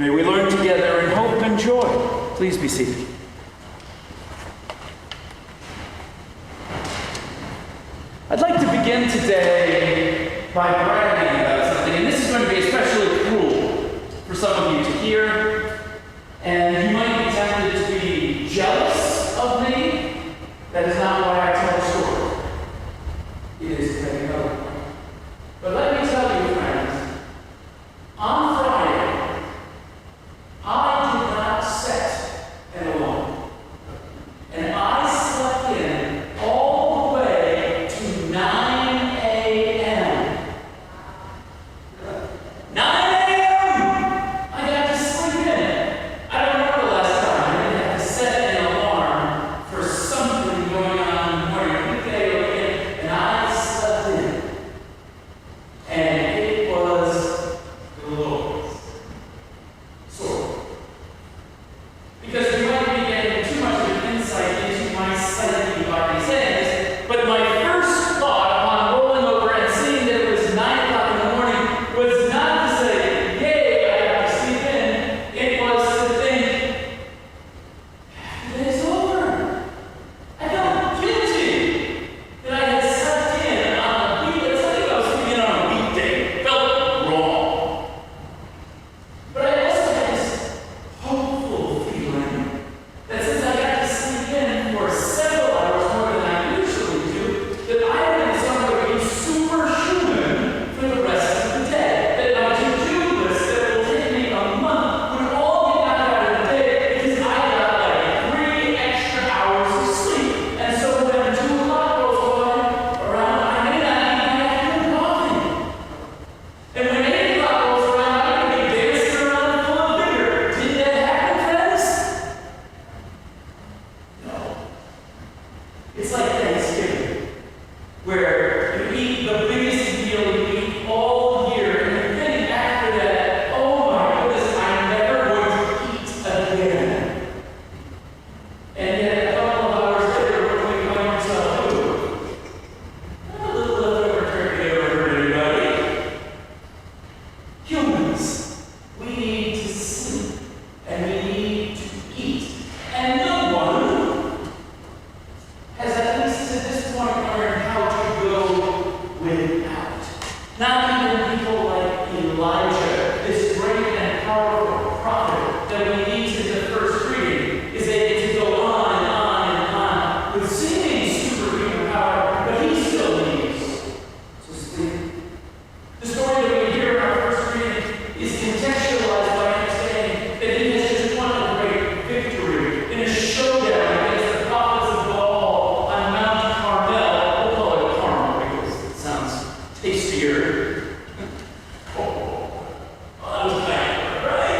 May we learn together in hope and joy. Please be seated. I'd like to begin today by bragging about something, and this is going to be especially cruel for some of you to hear, and you might be tempted to be jealous of me. That is not why I tell the story. It is to make another one. But let me tell you, friends, on Friday, I did not set an alarm. And I slept in all the way to 9 a.m. 9 a.m.! I got to sleep in. I don't remember the last time I didn't have to set an alarm for something going on in the morning, weekday or weekend, and I slept in. And it was glorious. Sort of. Because you might be getting too much of an insight into my psyche by me saying this, but my first thought upon rolling over and seeing that it was 9 o'clock in the morning was not to say, yay, I got to sleep in. It was to think, the day's over. I felt guilty that I had slept in on a weekday. It's like I was sleeping in on a weekday. It felt wrong. But I also had this hopeful feeling that since I got to sleep in for several hours more than I usually do, that I would in some way be superhuman for the rest of the day. That my to-do list that will take me a month would all get knocked out of the day because I got like 3 extra hours of sleep. And so when 2 o'clock rolls around, I may not eat my afternoon coffee. And when 8 o'clock rolls around, I'm going to be dancing around full of vigor. Did that happen, friends? No. It's like Thanksgiving, where you eat the biggest meal you eat all year, and you think after that, oh my goodness, I'm never going to eat again. And yet a couple of hours later, what do we find ourselves doing? A little leftover turkey ever hurt anybody? Humans, we need to sleep, and we need to eat. And no one has, at least to this point, learned how to go without. Not even people like Elijah, this great and powerful prophet that we meet in the first reading, is able to go on and on and on with seeming superhuman power, but he still needs to sleep. The story that we hear in our first reading is contextualized by him saying that he has just won a great victory in a showdown against the prophets of Baal on Mount Carmel. We'll call it Carmel because it sounds tastier. Oh, that was bad, right?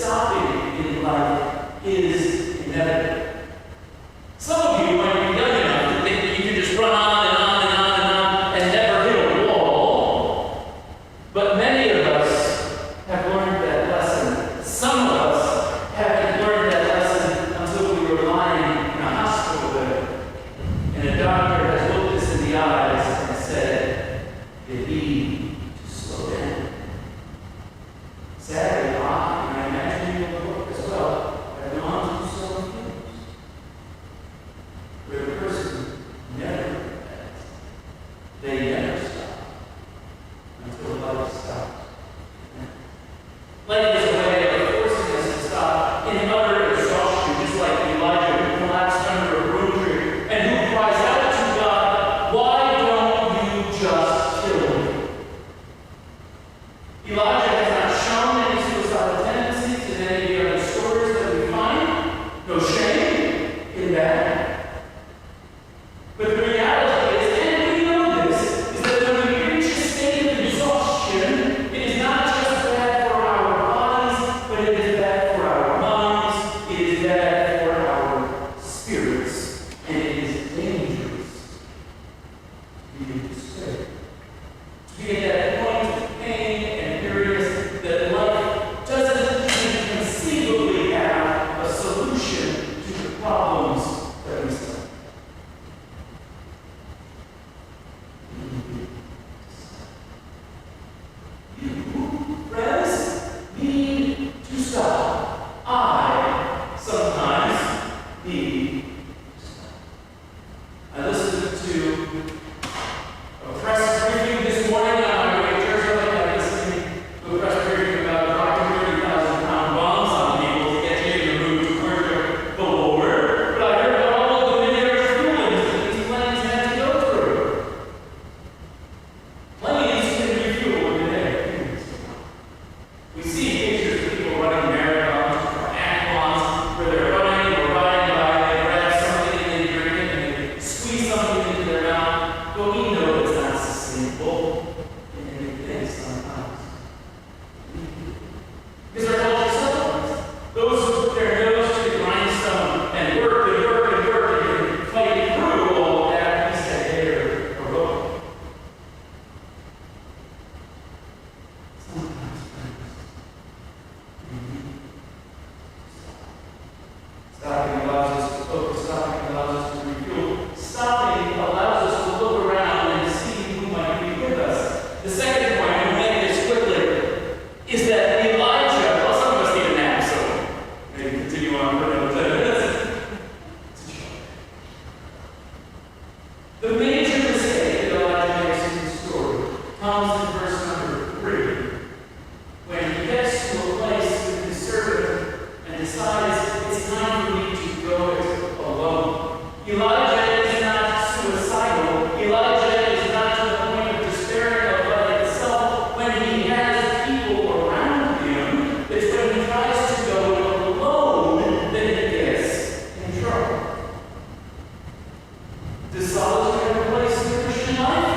stopping in life is inevitable. Some of you might be young enough to think that you can just run on and on and on and on and never hit a wall. But many of us have learned that lesson. Some of us haven't learned that lesson until we were lying in a hospital bed. And a doctor has looked us in the eyes and said, "You need to slow down." Sadly, and I imagine you will look as well, have gone through some things where the person never repents. They never stop until life stops. Life is a way of forcing us to stop in utter exhaustion, just like Elijah who collapsed under a broom tree and who cries out to God, "Why don't you just kill me?" Elijah has not shown any suicidal tendencies in any of the other stories that we find. No shame in that. But the reality is, and we know this, is that when we reach a state of exhaustion, it is not just bad for our bodies, but it is bad for our minds, it is bad for our spirits, and it is dangerous to be in despair. To be at that point of pain and weariness that life doesn't even conceivably have a solution to the problems that we face. You, friends, need to stop. I sometimes need to stop. I listened to a press briefing this morning on my way to church. I listened to a press briefing about dropping 30,000-pound bombs on people to get you in the mood to worship the Lord. But I heard about all of the many fuelings that these planes had to go through. Planes can refuel every day. We see pictures of people running marathons or athlons where they're running or riding by, they grab something and they drink it and they squeeze something into their mouth. But we know it's not sustainable in anything sometimes. Because our culture supplements. Those who put their nose to the grindstone and work and work and work and fight through all of that, we say they're heroic. Sometimes, friends, we need to stop. Stopping allows us to focus. Stopping allows us to refuel. Stopping allows us to look around and see who might be with us. The second point, and we'll make this quickly, is that Elijah, well, some of us need a nap, so maybe continue on for another 10 minutes. The major mistake that Elijah makes in the story comes in verse number 3, when he gets to a place with his servant and decides it's time for me to go it alone. Elijah is not suicidal. Elijah is not to the point of despairing of life itself. When he has people around him, it's when he tries to go it alone that he gets in trouble. Does solitude have a place in the Christian life?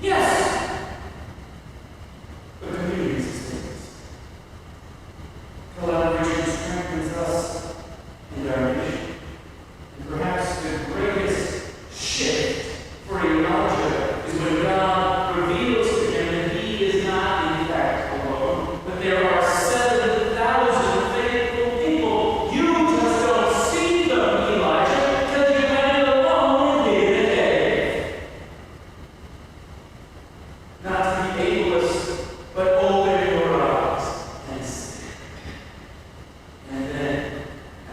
Yes. But community sustains. Collaboration strengthens us and our mission. And perhaps the greatest shift for Elijah is when God reveals to him that he is not in fact alone, but there are 7,000 faithful people. You just don't see them, Elijah, because you went alone day to day. Not to be ableist, but open your eyes and see. And then,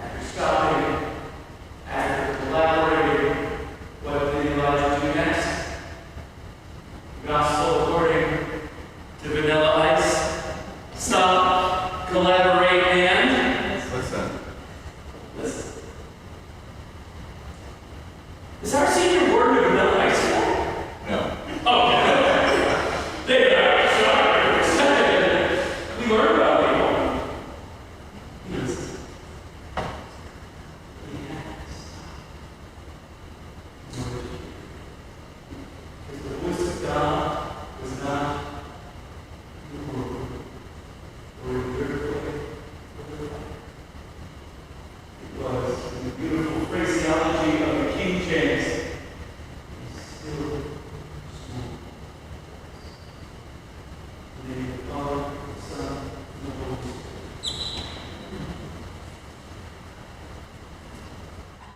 after stopping, after collaborating, what did Elijah do next? The Gospel according to vanilla